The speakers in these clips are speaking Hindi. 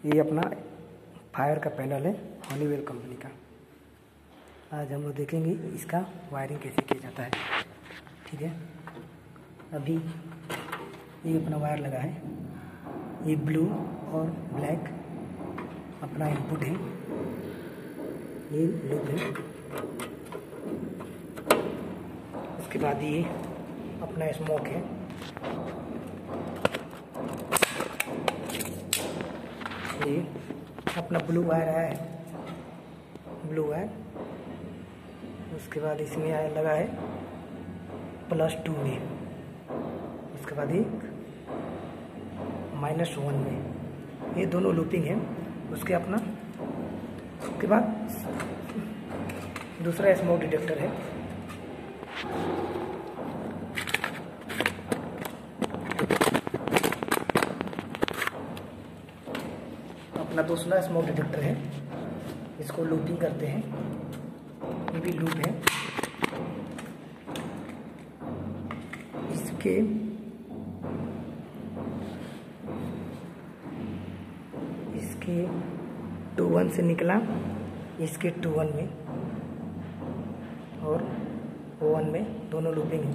ये अपना फायर का पैनल है हनीवेल कंपनी का। आज हम लोग देखेंगे इसका वायरिंग कैसे किया जाता है। ठीक है, अभी ये अपना वायर लगा है, ये ब्लू और ब्लैक अपना इनपुट है, ये लूप है। उसके बाद ये अपना स्मोक है, ये अपना ब्लू वायर आया है, ब्लू वायर। उसके बाद इसमें आया लगा है +2 में, उसके बाद एक -1 में, ये दोनों लूपिंग है। उसके बाद दूसरा स्मोक डिटेक्टर है, अपना दूसरा स्मोक डिटेक्टर है, इसको लूपिंग करते हैं, ये भी लूप है। इसके 2-1 से निकला, इसके 2-1 में और 1 में, दोनों लूपिंग है।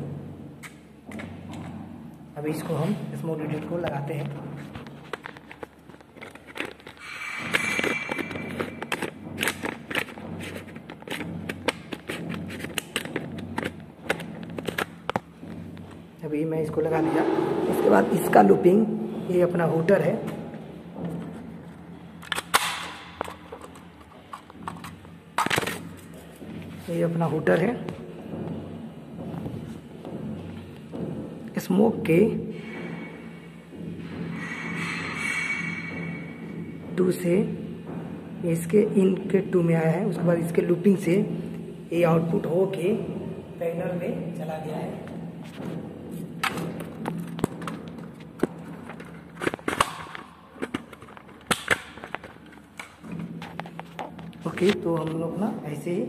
अभी इसको हम स्मोक डिटेक्टर को लगाते हैं। अभी मैं इसको लगा दिया। इसके बाद इसका लूपिंग, ये अपना हूटर है, ये अपना हूटर है। स्मोक के 2 से इसके इनके 2 में आया है। उसके बाद इसके लूपिंग से ये आउटपुट हो के पैनल में चला गया है। ओके, तो हम लोग ना ऐसे ही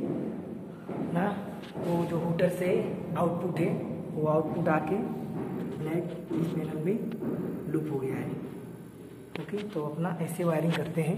ना, वो जो हूटर से आउटपुट है, वो आउटपुट आके ब्लैक इस पैनल में लूप हो गया है। ओके, तो अपना ऐसे वायरिंग करते हैं।